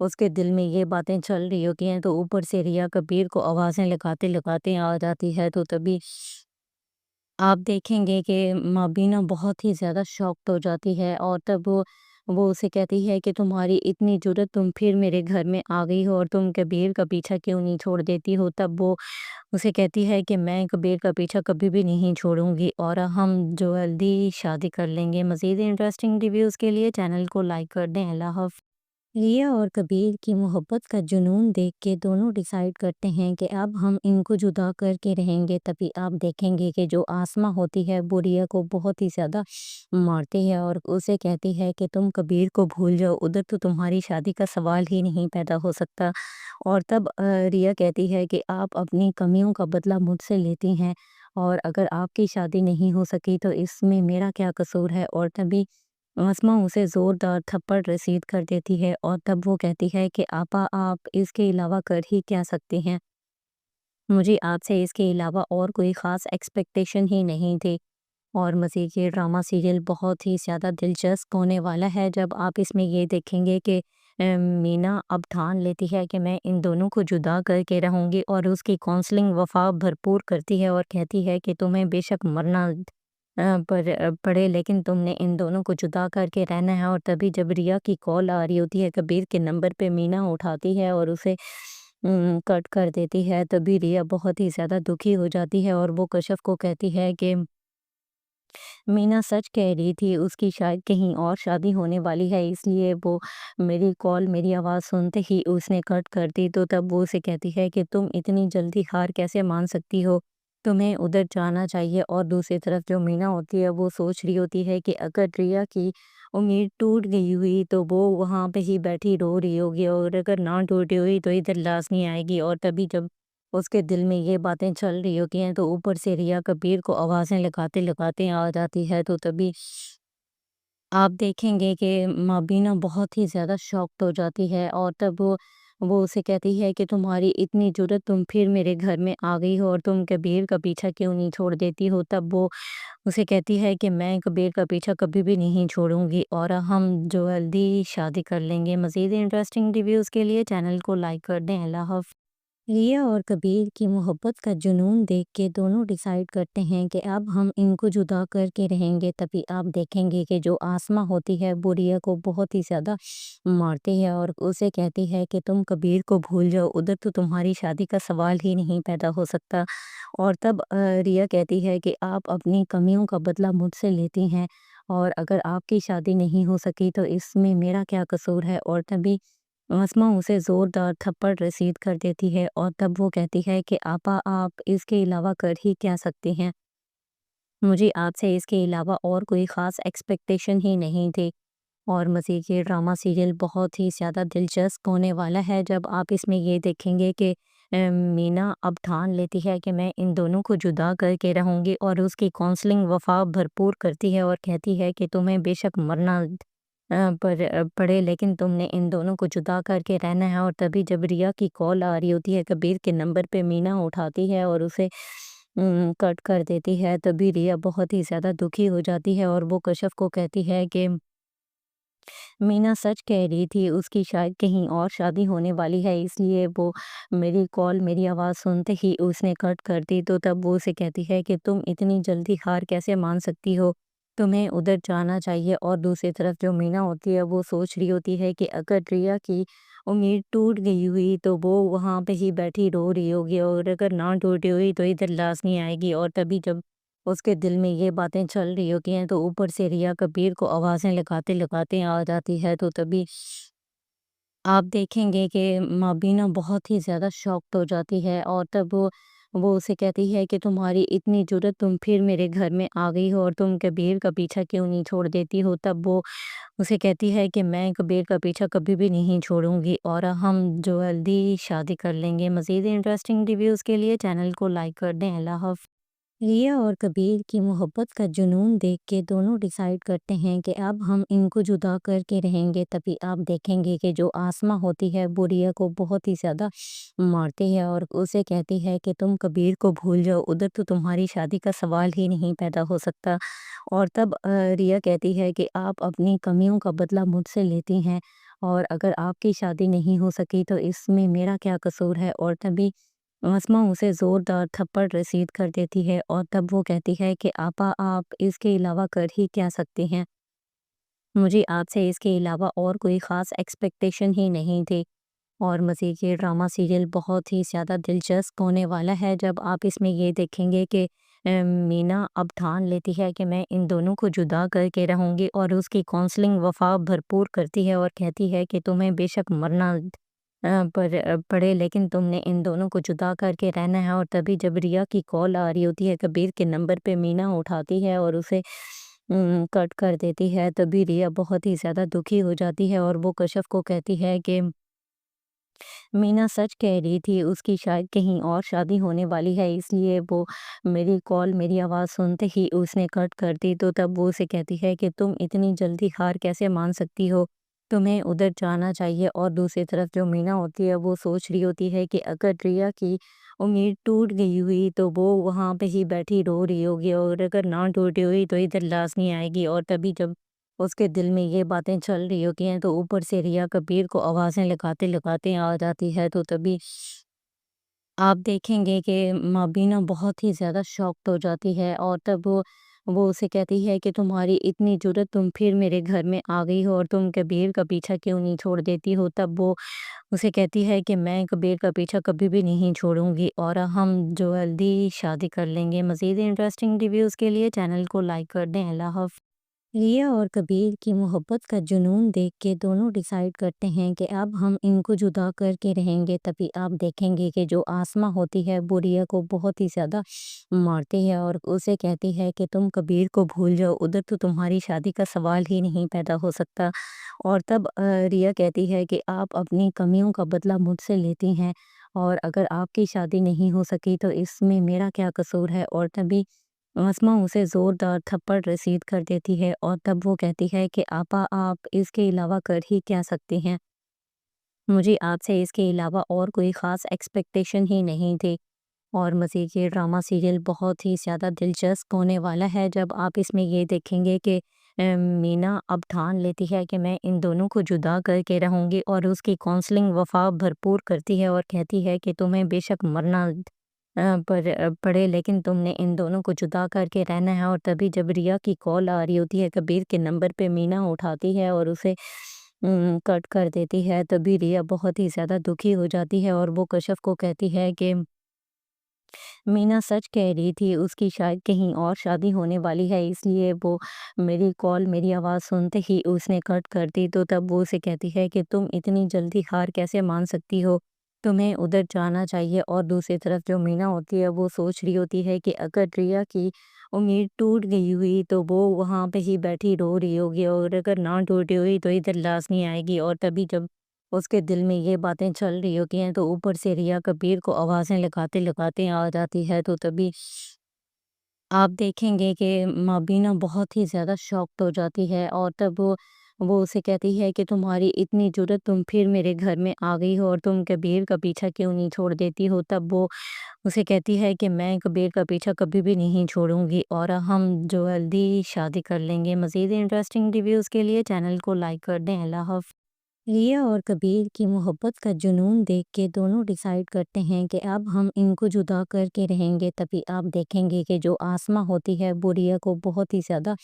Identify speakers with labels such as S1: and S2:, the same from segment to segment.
S1: اس کے دل میں یہ باتیں چل رہی ہوتی ہیں تو اوپر سے ریا کبیر کو آوازیں لگاتے لگاتے آ جاتی ہے، تو تبھی آپ دیکھیں گے کہ مابینہ بہت ہی زیادہ شاکڈ ہو جاتی ہے، اور تب وہ اسے کہتی ہے کہ تمہاری اتنی جرت، تم پھر میرے گھر میں آ گئی ہو اور تم کبیر کا پیچھا کیوں نہیں چھوڑ دیتی ہو۔ تب وہ اسے کہتی ہے کہ میں کبیر کا پیچھا کبھی بھی نہیں چھوڑوں گی اور ہم جلدی شادی کر لیں گے۔ مزید انٹرسٹنگ ریویوز کے لیے چینل کو لائک کر دیں۔ اللہ حافظ۔ ریا اور کبیر کی محبت کا جنون دیکھ کے دونوں ڈیسائیڈ کرتے ہیں کہ اب ہم ان کو جدا کر کے رہیں گے۔ تبھی آپ دیکھیں گے کہ جو آسماں ہوتی ہے وہ ریا کو بہت ہی زیادہ مارتی ہے اور اسے کہتی ہے کہ تم کبیر کو بھول جاؤ، ادھر تو تمہاری شادی کا سوال ہی نہیں پیدا ہو سکتا۔ اور تب ریا کہتی ہے کہ آپ اپنی کمیوں کا بدلہ مجھ سے لیتی ہیں، اور اگر آپ کی شادی نہیں ہو سکی تو اس میں میرا کیا قصور ہے۔ اور تبھی آسماں اسے زوردار تھپڑ رسید کر دیتی ہے، اور تب وہ کہتی ہے کہ آپا آپ اس کے علاوہ کر ہی کیا سکتے ہیں، مجھے آپ سے اس کے علاوہ اور کوئی خاص ایکسپیکٹیشن ہی نہیں تھی۔ اور مزید یہ ڈرامہ سیریل بہت ہی زیادہ دلچسپ ہونے والا ہے جب آپ اس میں یہ دیکھیں گے کہ مینا اب ٹھان لیتی ہے کہ میں ان دونوں کو جدا کر کے رہوں گی، اور اس کی کونسلنگ وفا بھرپور کرتی ہے اور کہتی ہے کہ تمہیں بے شک مرنا پر پڑے لیکن تم نے ان دونوں کو جدا کر کے رہنا ہے۔ اور تبھی جب ریا کی کال آ رہی ہوتی ہے کبیر کے نمبر پہ، مینا اٹھاتی ہے اور اسے کٹ کر دیتی ہے۔ تبھی ریا بہت ہی زیادہ دکھی ہو جاتی ہے اور وہ کشف کو کہتی ہے کہ مینا سچ کہہ رہی تھی، اس کی شاید کہیں اور شادی ہونے والی ہے، اس لیے وہ میری کال، میری آواز سنتے ہی اس نے کٹ کر دی۔ تو تب وہ اسے کہتی ہے کہ تم اتنی جلدی ہار کیسے مان سکتی ہو، تمہیں ادھر جانا چاہیے۔ اور دوسری طرف جو مینا ہوتی ہے وہ سوچ رہی ہوتی ہے کہ اگر ریا کی امید ٹوٹ گئی ہوئی تو وہ وہاں پہ ہی بیٹھی رو رہی ہوگی، اور اگر نہ ٹوٹی ہوئی تو ادھر لازمی آئے گی۔ اور تبھی جب اس کے دل میں یہ باتیں چل رہی ہوتی ہیں تو اوپر سے ریا کبیر کو آوازیں لگاتے لگاتے آ جاتی ہے، تو تبھی آپ دیکھیں گے کہ مابینہ بہت ہی زیادہ شاکڈ ہو جاتی ہے، اور تب وہ اسے کہتی ہے کہ تمہاری اتنی جرت، تم پھر میرے گھر میں آ گئی ہو اور تم کبیر کا پیچھا کیوں نہیں چھوڑ دیتی ہو۔ تب وہ اسے کہتی ہے کہ میں کبیر کا پیچھا کبھی بھی نہیں چھوڑوں گی اور ہم جلدی شادی کر لیں گے۔ مزید انٹرسٹنگ ریویوز کے لیے چینل کو لائک کر دیں۔ اللہ حافظ۔ ریا اور کبیر کی محبت کا جنون دیکھ کے دونوں ڈیسائیڈ کرتے ہیں کہ اب ہم ان کو جدا کر کے رہیں گے۔ تبھی آپ دیکھیں گے کہ جو آسماں ہوتی ہے وہ ریا کو بہت ہی زیادہ مارتی ہے اور اسے کہتی ہے کہ تم کبیر کو بھول جاؤ، ادھر تو تمہاری شادی کا سوال ہی نہیں پیدا ہو سکتا۔ اور تب ریا کہتی ہے کہ آپ اپنی کمیوں کا بدلہ مجھ سے لیتی ہیں، اور اگر آپ کی شادی نہیں ہو سکی تو اس میں میرا کیا قصور ہے۔ اور تبھی آسماں اسے زوردار تھپڑ رسید کر دیتی ہے، اور تب وہ کہتی ہے کہ آپا آپ اس کے علاوہ کر ہی کیا سکتے ہیں، مجھے آپ سے اس کے علاوہ اور کوئی خاص ایکسپیکٹیشن ہی نہیں تھی۔ اور مزید یہ ڈرامہ سیریل بہت ہی زیادہ دلچسپ ہونے والا ہے جب آپ اس میں یہ دیکھیں گے کہ مینا اب ٹھان لیتی ہے کہ میں ان دونوں کو جدا کر کے رہوں گی، اور اس کی کونسلنگ وفا بھرپور کرتی ہے اور کہتی ہے کہ تمہیں بے شک مرنا پر پڑے لیکن تم نے ان دونوں کو جدا کر کے رہنا ہے۔ اور تبھی جب ریا کی کال آ رہی ہوتی ہے کبیر کے نمبر پہ، مینا اٹھاتی ہے اور اسے کٹ کر دیتی ہے۔ تبھی ریا بہت ہی زیادہ دکھی ہو جاتی ہے اور وہ کشف کو کہتی ہے کہ مینا سچ کہہ رہی تھی، اس کی شاید کہیں اور شادی ہونے والی ہے، اس لیے وہ میری کال، میری آواز سنتے ہی اس نے کٹ کر دی۔ تو تب وہ اسے کہتی ہے کہ تم اتنی جلدی ہار کیسے مان سکتی ہو، تمہیں ادھر جانا چاہیے۔ اور دوسری طرف جو مینا ہوتی ہے وہ سوچ رہی ہوتی ہے کہ اگر ریا کی امید ٹوٹ گئی ہوئی تو وہ وہاں پہ ہی بیٹھی رو رہی ہوگی، اور اگر نہ ٹوٹی ہوئی تو ادھر لازمی آئے گی۔ اور تبھی جب اس کے دل میں یہ باتیں چل رہی ہوتی ہیں تو اوپر سے ریا کبیر کو آوازیں لگاتے لگاتے آ جاتی ہے، تو تبھی آپ دیکھیں گے کہ مابینہ بہت ہی زیادہ شاکڈ ہو جاتی ہے، اور تب وہ اسے کہتی ہے کہ تمہاری اتنی جرت، تم پھر میرے گھر میں آ گئی ہو اور تم کبیر کا پیچھا کیوں نہیں چھوڑ دیتی ہو۔ تب وہ اسے کہتی ہے کہ میں کبیر کا پیچھا کبھی بھی نہیں چھوڑوں گی اور ہم جلدی شادی کر لیں گے۔ مزید انٹرسٹنگ ریویوز کے لیے چینل کو لائک کر دیں۔ اللہ حافظ۔ ریا اور کبیر کی محبت کا جنون دیکھ کے دونوں ڈیسائیڈ کرتے ہیں کہ اب ہم ان کو جدا کر کے رہیں گے۔ تبھی آپ دیکھیں گے کہ جو آسماں ہوتی ہے وہ ریا کو بہت ہی زیادہ مارتی ہے اور اسے کہتی ہے کہ تم کبیر کو بھول جاؤ، ادھر تو تمہاری شادی کا سوال ہی نہیں پیدا ہو سکتا۔ اور تب ریا کہتی ہے کہ آپ اپنی کمیوں کا بدلہ مجھ سے لیتی ہیں، اور اگر آپ کی شادی نہیں ہو سکی تو اس میں میرا کیا قصور ہے۔ اور تبھی آسماں اسے زوردار تھپڑ رسید کر دیتی ہے اور تب وہ کہتی ہے کہ آپا آپ اس کے علاوہ کر ہی کیا سکتے ہیں، مجھے آپ سے اس کے علاوہ اور کوئی خاص ایکسپیکٹیشن ہی نہیں تھی۔ اور مزید یہ ڈرامہ سیریل بہت ہی زیادہ دلچسپ ہونے والا ہے جب آپ اس میں یہ دیکھیں گے کہ مینا اب ٹھان لیتی ہے کہ میں ان دونوں کو جدا کر کے رہوں گی، اور اس کی کونسلنگ وفا بھرپور کرتی ہے اور کہتی ہے کہ تمہیں بے شک مرنا پڑے لیکن تم نے ان دونوں کو جدا کر کے رہنا ہے۔ اور تبھی جب ریا کی کال آ رہی ہوتی ہے کبیر کے نمبر پہ، مینا اٹھاتی ہے اور اسے کٹ کر دیتی ہے۔ تبھی ریا بہت ہی زیادہ دکھی ہو جاتی ہے اور وہ کشف کو کہتی ہے کہ مینا سچ کہہ رہی تھی، اس کی شاید کہیں اور شادی ہونے والی ہے، اس لیے وہ میری کال میری آواز سنتے ہی اس نے کٹ کر دی۔ تو تب وہ اسے کہتی ہے کہ تم اتنی جلدی ہار کیسے مان سکتی ہو، تمہیں ادھر جانا چاہیے۔ اور دوسری طرف جو مینا ہوتی ہے وہ سوچ رہی ہوتی ہے کہ اگر ریا کی امید ٹوٹ گئی ہوئی تو وہ وہاں پہ ہی بیٹھی رو رہی ہوگی، اور اگر نہ ٹوٹی ہوئی تو ادھر لازمی آئے گی۔ اور تبھی جب اس کے دل میں یہ باتیں چل رہی ہوتی ہیں تو اوپر سے ریا کبیر کو آوازیں لگاتے لگاتے آ جاتی ہے۔ تو تبھی آپ دیکھیں گے کہ مابینہ بہت ہی زیادہ شاکڈ ہو جاتی ہے، اور تب وہ اسے کہتی ہے کہ تمہاری اتنی جرت، تم پھر میرے گھر میں آ گئی ہو اور تم کبیر کا پیچھا کیوں نہیں چھوڑ دیتی ہو۔ تب وہ اسے کہتی ہے کہ میں کبیر کا پیچھا کبھی بھی نہیں چھوڑوں گی اور ہم جلدی شادی کر لیں گے۔ مزید انٹرسٹنگ ریویوز کے لیے چینل کو لائک کر دیں۔ اللہ حافظ۔ ریا اور کبیر کی محبت کا جنون دیکھ کے دونوں ڈیسائیڈ کرتے ہیں کہ اب ہم ان کو جدا کر کے رہیں گے۔ تبھی آپ دیکھیں گے کہ جو آسماں ہوتی ہے وہ ریا کو بہت ہی زیادہ مارتی ہے اور اسے کہتی ہے کہ تم کبیر کو بھول جاؤ، ادھر تو تمہاری شادی کا سوال ہی نہیں پیدا ہو سکتا۔ اور تب ریا کہتی ہے کہ آپ اپنی کمیوں کا بدلہ مجھ سے لیتی ہیں، اور اگر آپ کی شادی نہیں ہو سکی تو اس میں میرا کیا قصور ہے۔ اور تبھی آسماں اسے زوردار تھپڑ رسید کر دیتی ہے اور تب وہ کہتی ہے کہ آپا آپ اس کے علاوہ کر ہی کیا سکتے ہیں، مجھے آپ سے اس کے علاوہ اور کوئی خاص ایکسپیکٹیشن ہی نہیں تھی۔ اور مزید یہ ڈرامہ سیریل بہت ہی زیادہ دلچسپ ہونے والا ہے جب آپ اس میں یہ دیکھیں گے کہ مینا اب ٹھان لیتی ہے کہ میں ان دونوں کو جدا کر کے رہوں گی، اور اس کی کونسلنگ وفا بھرپور کرتی ہے اور کہتی ہے کہ تمہیں بے شک مرنا پڑے لیکن تم نے ان دونوں کو جدا کر کے رہنا ہے۔ اور تبھی جب ریا کی کال آ رہی ہوتی ہے کبیر کے نمبر پہ، مینا اٹھاتی ہے اور اسے کٹ کر دیتی ہے۔ تبھی ریا بہت ہی زیادہ دکھی ہو جاتی ہے اور وہ کشف کو کہتی ہے کہ مینا سچ کہہ رہی تھی، اس کی شاید کہیں اور شادی ہونے والی ہے، اس لیے وہ میری کال میری آواز سنتے ہی اس نے کٹ کر دی۔ تو تب وہ اسے کہتی ہے کہ تم اتنی جلدی ہار کیسے مان سکتی ہو، تمہیں ادھر جانا چاہیے۔ اور دوسری طرف جو مینا ہوتی ہے وہ سوچ رہی ہوتی ہے کہ اگر ریا کی امید ٹوٹ گئی ہوئی تو وہ وہاں پہ ہی بیٹھی رو رہی ہوگی، اور اگر نہ ٹوٹی ہوئی تو ادھر لازمی آئے گی۔ اور تبھی جب اس کے دل میں یہ باتیں چل رہی ہوتی ہیں تو اوپر سے ریا کبیر کو آوازیں لگاتے لگاتے آ جاتی ہے۔ تو تبھی آپ دیکھیں گے کہ مابینہ بہت ہی زیادہ شاکڈ ہو جاتی ہے، اور تب وہ اسے کہتی ہے کہ تمہاری اتنی جرت، تم پھر میرے گھر میں آ گئی ہو اور تم کبیر کا پیچھا کیوں نہیں چھوڑ دیتی ہو۔ تب وہ اسے کہتی ہے کہ میں کبیر کا پیچھا کبھی بھی نہیں چھوڑوں گی اور ہم جلدی شادی کر لیں گے۔ مزید انٹرسٹنگ ریویوز کے لیے چینل کو لائک کر دیں۔ اللہ حافظ۔ ریا اور کبیر کی محبت کا جنون دیکھ کے دونوں ڈیسائیڈ کرتے ہیں کہ اب ہم ان کو جدا کر کے رہیں گے۔ تبھی آپ دیکھیں گے کہ جو آسماں ہوتی ہے وہ ریا کو بہت ہی زیادہ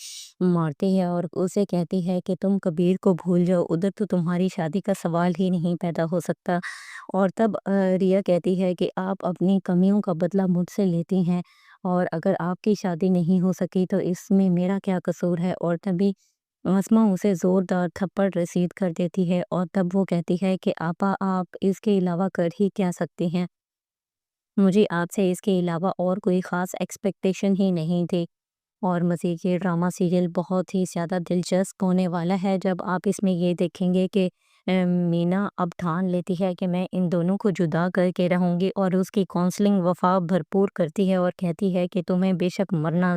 S1: مارتی ہے اور اسے کہتی ہے کہ تم کبیر کو بھول جاؤ، ادھر تو تمہاری شادی کا سوال ہی نہیں پیدا ہو سکتا۔ اور تب ریا کہتی ہے کہ آپ اپنی کمیوں کا بدلہ مجھ سے لیتی ہیں، اور اگر آپ کی شادی نہیں ہو سکی تو اس میں میرا کیا قصور ہے۔ اور تبھی آسماں اسے زوردار تھپڑ رسید کر دیتی ہے اور تب وہ کہتی ہے کہ آپا آپ اس کے علاوہ کر ہی کیا سکتے ہیں، مجھے آپ سے اس کے علاوہ اور کوئی خاص ایکسپیکٹیشن ہی نہیں تھی۔ اور مزید یہ ڈرامہ سیریل بہت ہی زیادہ دلچسپ ہونے والا ہے جب آپ اس میں یہ دیکھیں گے کہ مینا اب ٹھان لیتی ہے کہ میں ان دونوں کو جدا کر کے رہوں گی، اور اس کی کونسلنگ وفا بھرپور کرتی ہے اور کہتی ہے کہ تمہیں بے شک مرنا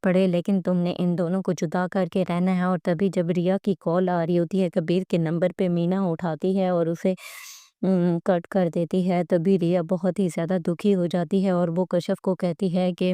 S1: پڑے لیکن تم نے ان دونوں کو جدا کر کے رہنا ہے۔ اور تبھی جب ریا کی کال آ رہی ہوتی ہے کبیر کے نمبر پہ، مینا اٹھاتی ہے اور اسے کٹ کر دیتی ہے۔ تبھی ریا بہت ہی زیادہ دکھی ہو جاتی ہے اور وہ کشف کو کہتی ہے کہ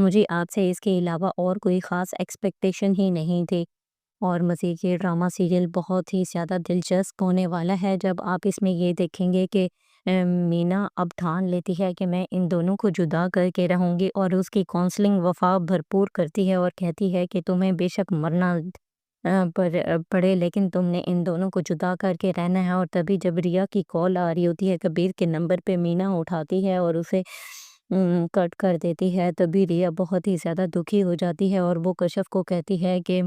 S1: مجھے آپ سے اس کے علاوہ اور کوئی خاص ایکسپیکٹیشن ہی نہیں تھی۔ اور مزید یہ ڈرامہ سیریل بہت ہی زیادہ دلچسپ ہونے والا ہے جب آپ اس میں یہ دیکھیں گے کہ مینا اب ٹھان لیتی ہے کہ میں ان دونوں کو جدا کر کے رہوں گی، اور اس کی کونسلنگ وفا بھرپور کرتی ہے اور کہتی ہے کہ تمہیں بے شک مرنا پڑے، لیکن تم نے ان دونوں کو جدا کر کے رہنا ہے۔ اور تبھی جب ریا کی کال آ رہی ہوتی ہے کبیر کے نمبر پہ، مینا اٹھاتی ہے اور اسے کٹ کر دیتی ہے، تبھی ریا بہت ہی زیادہ دکھی ہو جاتی ہے اور وہ کشف کو کہتی ہے کہ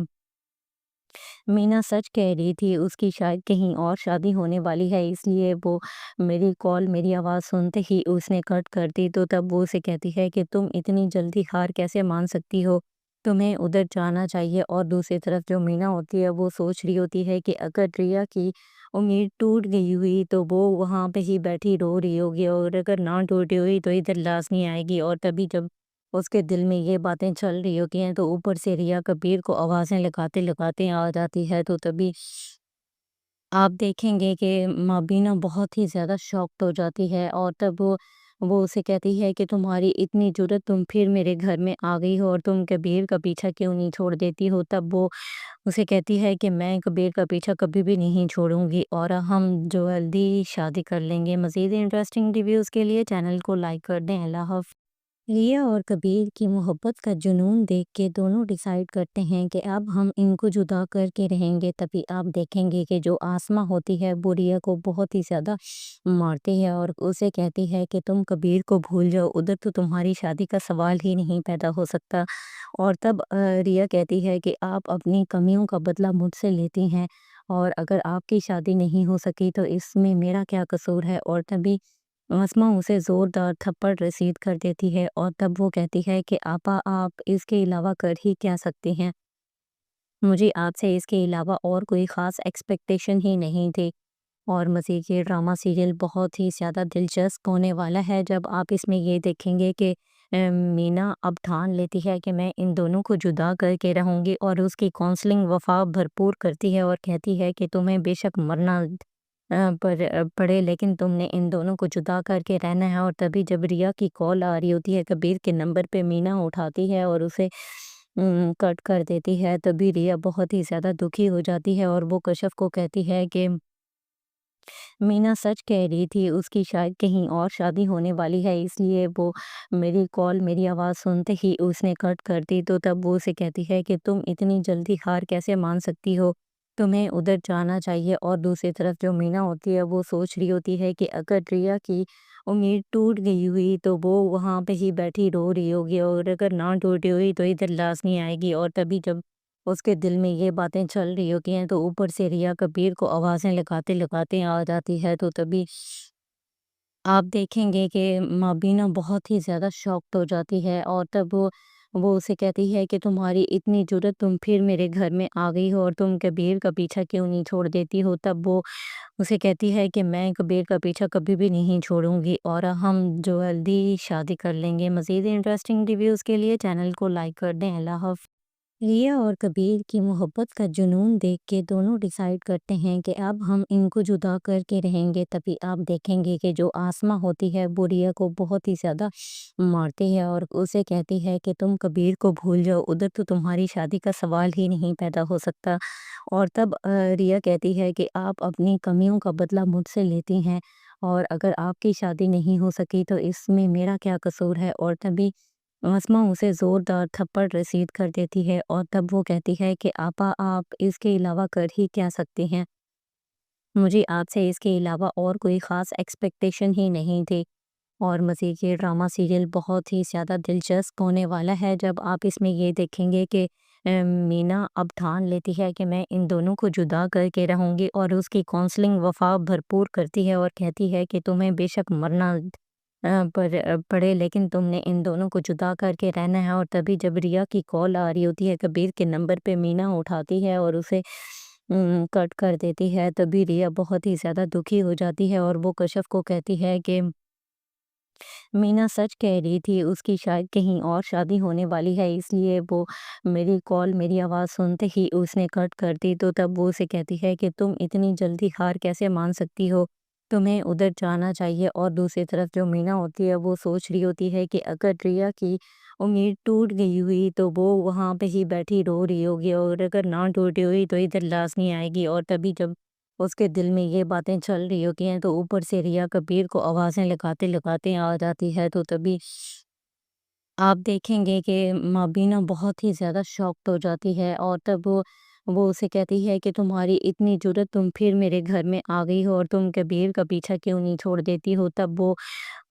S1: مینا سچ کہہ رہی تھی، اس کی شاید کہیں اور شادی ہونے والی ہے، اس لیے وہ میری کال، میری آواز سنتے ہی اس نے کٹ کر دی۔ تو تب وہ اسے کہتی ہے کہ تم اتنی جلدی ہار کیسے مان سکتی ہو، تمہیں ادھر جانا چاہیے۔ اور دوسری طرف جو مینا ہوتی ہے وہ سوچ رہی ہوتی ہے کہ اگر ریا کی امید ٹوٹ گئی ہوئی تو وہ وہاں پہ ہی بیٹھی رو رہی ہوگی، اور اگر نہ ٹوٹی ہوئی تو ادھر لازمی آئے گی۔ اور تبھی جب اس کے دل میں یہ باتیں چل رہی ہوتی ہیں تو اوپر سے ریا کبیر کو آوازیں لگاتے لگاتے آ جاتی ہے، تو تبھی آپ دیکھیں گے کہ مابینہ بہت ہی زیادہ شاکڈ ہو جاتی ہے، اور تب وہ اسے کہتی ہے کہ تمہاری اتنی جرت، تم پھر میرے گھر میں آ گئی ہو، اور تم کبیر کا پیچھا کیوں نہیں چھوڑ دیتی ہو۔ تب وہ اسے کہتی ہے کہ میں کبیر کا پیچھا کبھی بھی نہیں چھوڑوں گی، اور ہم جلدی شادی کر لیں گے۔ مزید انٹرسٹنگ ریویوز کے لیے چینل کو لائک کر دیں۔ اللہ حافظ۔ ریا اور کبیر کی محبت کا جنون دیکھ کے دونوں ڈیسائیڈ کرتے ہیں کہ اب ہم ان کو جدا کر کے رہیں گے۔ تبھی آپ دیکھیں گے کہ جو آسماں ہوتی ہے وہ ریا کو بہت ہی زیادہ مارتی ہے اور اسے کہتی ہے کہ تم کبیر کو بھول جاؤ، ادھر تو تمہاری شادی کا سوال ہی نہیں پیدا ہو سکتا۔ اور تب ریا کہتی ہے کہ آپ اپنی کمیوں کا بدلہ مجھ سے لیتی ہیں، اور اگر آپ کی شادی نہیں ہو سکی تو اس میں میرا کیا قصور ہے۔ اور تبھی آسماں اسے زوردار تھپڑ رسید کر دیتی ہے، اور تب وہ کہتی ہے کہ آپا آپ اس کے علاوہ کر ہی کیا سکتی ہیں، مجھے آپ سے اس کے علاوہ اور کوئی خاص ایکسپیکٹیشن ہی نہیں تھی۔ اور مزید یہ ڈرامہ سیریل بہت ہی زیادہ دلچسپ ہونے والا ہے جب آپ اس میں یہ دیکھیں گے کہ مینا اب ٹھان لیتی ہے کہ میں ان دونوں کو جدا کر کے رہوں گی، اور اس کی کونسلنگ وفا بھرپور کرتی ہے اور کہتی ہے کہ تمہیں بے شک مرنا پڑے، لیکن تم نے ان دونوں کو جدا کر کے رہنا ہے۔ اور تبھی جب ریا کی کال آ رہی ہوتی ہے کبیر کے نمبر پہ، مینا اٹھاتی ہے اور اسے کٹ کر دیتی ہے، تبھی ریا بہت ہی زیادہ دکھی ہو جاتی ہے اور وہ کشف کو کہتی ہے کہ مینا سچ کہہ رہی تھی، اس کی شاید کہیں اور شادی ہونے والی ہے، اس لیے وہ میری کال، میری آواز سنتے ہی اس نے کٹ کر دی۔ تو تب وہ اسے کہتی ہے کہ تم اتنی جلدی ہار کیسے مان سکتی ہو، تمہیں ادھر جانا چاہیے۔ اور دوسری طرف جو مینا ہوتی ہے وہ سوچ رہی ہوتی ہے کہ اگر ریا کی امید ٹوٹ گئی ہوئی تو وہ وہاں پہ ہی بیٹھی رو رہی ہوگی، اور اگر نہ ٹوٹی ہوئی تو ادھر لازمی آئے گی۔ اور تبھی جب اس کے دل میں یہ باتیں چل رہی ہوتی ہیں تو اوپر سے ریا کبیر کو آوازیں لگاتے لگاتے آ جاتی ہے، تو تبھی آپ دیکھیں گے کہ مابینہ بہت ہی زیادہ شاکڈ ہو جاتی ہے، اور تب وہ اسے کہتی ہے کہ تمہاری اتنی جرت، تم پھر میرے گھر میں آ گئی ہو، اور تم کبیر کا پیچھا کیوں نہیں چھوڑ دیتی ہو۔ تب وہ اسے کہتی ہے کہ میں کبیر کا پیچھا کبھی بھی نہیں چھوڑوں گی، اور ہم جلدی شادی کر لیں گے۔ مزید انٹرسٹنگ ریویوز کے لیے چینل کو لائک کر دیں۔ اللہ حافظ۔ ریا اور کبیر کی محبت کا جنون دیکھ کے دونوں ڈیسائیڈ کرتے ہیں کہ اب ہم ان کو جدا کر کے رہیں گے۔ تبھی آپ دیکھیں گے کہ جو آسماں ہوتی ہے وہ ریا کو بہت ہی زیادہ مارتی ہے اور اسے کہتی ہے کہ تم کبیر کو بھول جاؤ، ادھر تو تمہاری شادی کا سوال ہی نہیں پیدا ہو سکتا۔ اور تب ریا کہتی ہے کہ آپ اپنی کمیوں کا بدلہ مجھ سے لیتی ہیں، اور اگر آپ کی شادی نہیں ہو سکی تو اس میں میرا کیا قصور ہے۔ اور تبھی آسماں اسے زوردار تھپڑ رسید کر دیتی ہے، اور تب وہ کہتی ہے کہ آپا آپ اس کے علاوہ کر ہی کیا سکتی ہیں، مجھے آپ سے اس کے علاوہ اور کوئی خاص ایکسپیکٹیشن ہی نہیں تھی۔ اور مزید یہ ڈرامہ سیریل بہت ہی زیادہ دلچسپ ہونے والا ہے جب آپ اس میں یہ دیکھیں گے کہ مینا اب ٹھان لیتی ہے کہ میں ان دونوں کو جدا کر کے رہوں گی، اور اس کی کونسلنگ وفا بھرپور کرتی ہے اور کہتی ہے کہ تمہیں بے شک مرنا پڑے، لیکن تم نے ان دونوں کو جدا کر کے رہنا ہے۔ اور تبھی جب ریا کی کال آ رہی ہوتی ہے کبیر کے نمبر پہ، مینا اٹھاتی ہے اور اسے کٹ کر دیتی ہے، تبھی ریا بہت ہی زیادہ دکھی ہو جاتی ہے اور وہ کشف کو کہتی ہے کہ مینا سچ کہہ رہی تھی، اس کی شاید کہیں اور شادی ہونے والی ہے، اس لیے وہ میری کال، میری آواز سنتے ہی اس نے کٹ کر دی۔ تو تب وہ اسے کہتی ہے کہ تم اتنی جلدی ہار کیسے مان سکتی ہو، تمہیں ادھر جانا چاہیے۔ اور دوسری طرف جو مینا ہوتی ہے وہ سوچ رہی ہوتی ہے کہ اگر ریا کی امید ٹوٹ گئی ہوئی تو وہ وہاں پہ ہی بیٹھی رو رہی ہوگی، اور اگر نہ ٹوٹی ہوئی تو ادھر لازمی آئے گی، اور تبھی جب اس کے دل میں یہ باتیں چل رہی ہوتی ہیں تو اوپر سے ریا کبیر کو آوازیں لگاتے لگاتے آ جاتی ہے، تو تبھی آپ دیکھیں گے کہ مابینہ بہت ہی زیادہ شاکڈ ہو جاتی ہے، اور تب وہ اسے کہتی ہے کہ تمہاری اتنی جرت، تم پھر میرے گھر میں آ گئی ہو، اور تم کبیر کا پیچھا کیوں نہیں چھوڑ دیتی ہو؟ تب وہ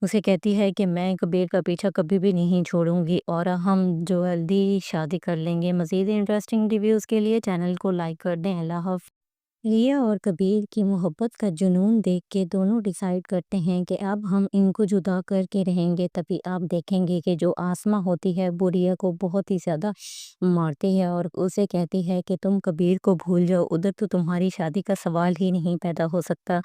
S1: اسے کہتی ہے کہ میں کبیر کا پیچھا کبھی بھی نہیں چھوڑوں گی، اور ہم جو جلدی شادی کر لیں گے۔ مزید انٹرسٹنگ ریویوز کے لیے چینل کو لائک کر دیں۔ اللہ حافظ۔ ریا اور کبیر کی محبت کا جنون دیکھ کے دونوں ڈیسائیڈ کرتے ہیں کہ اب ہم ان کو جدا کر کے رہیں گے۔ تبھی آپ دیکھیں گے کہ جو آسماں ہوتی ہے وہ ریا کو بہت ہی زیادہ مارتی ہے، اور اسے کہتی ہے کہ تم کبیر کو بھول جاؤ، ادھر تو تمہاری شادی کا سوال ہی نہیں پیدا ہو سکتا۔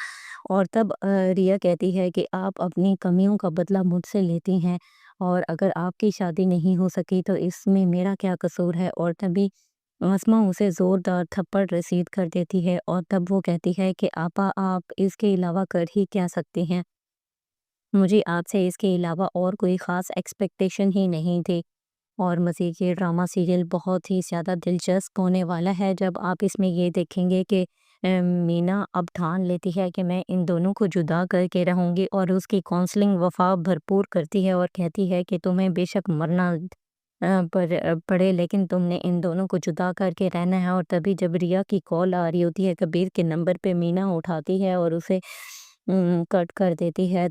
S1: اور تب ریا کہتی ہے کہ آپ اپنی کمیوں کا بدلہ مجھ سے لیتی ہیں، اور اگر آپ کی شادی نہیں ہو سکی تو اس میں میرا کیا قصور ہے؟ اور تبھی آسماں اسے زوردار تھپڑ رسید کر دیتی ہے، اور تب وہ کہتی ہے کہ آپا آپ اس کے علاوہ کر ہی کیا سکتی ہیں؟ مجھے آپ سے اس کے علاوہ اور کوئی خاص ایکسپیکٹیشن ہی نہیں تھی۔ اور مزید یہ ڈرامہ سیریل بہت ہی زیادہ دلچسپ ہونے والا ہے جب آپ اس میں یہ دیکھیں گے کہ مینا اب ٹھان لیتی ہے کہ میں ان دونوں کو جدا کر کے رہوں گی، اور اس کی کونسلنگ وفا بھرپور کرتی ہے اور کہتی ہے کہ تمہیں بے شک مرنا پڑے لیکن تم نے ان دونوں کو جدا کر کے رہنا ہے۔ اور تبھی جب ریا کی کال آ رہی ہوتی ہے کبیر کے نمبر پہ، مینا اٹھاتی ہے اور اسے کٹ کر دیتی ہے۔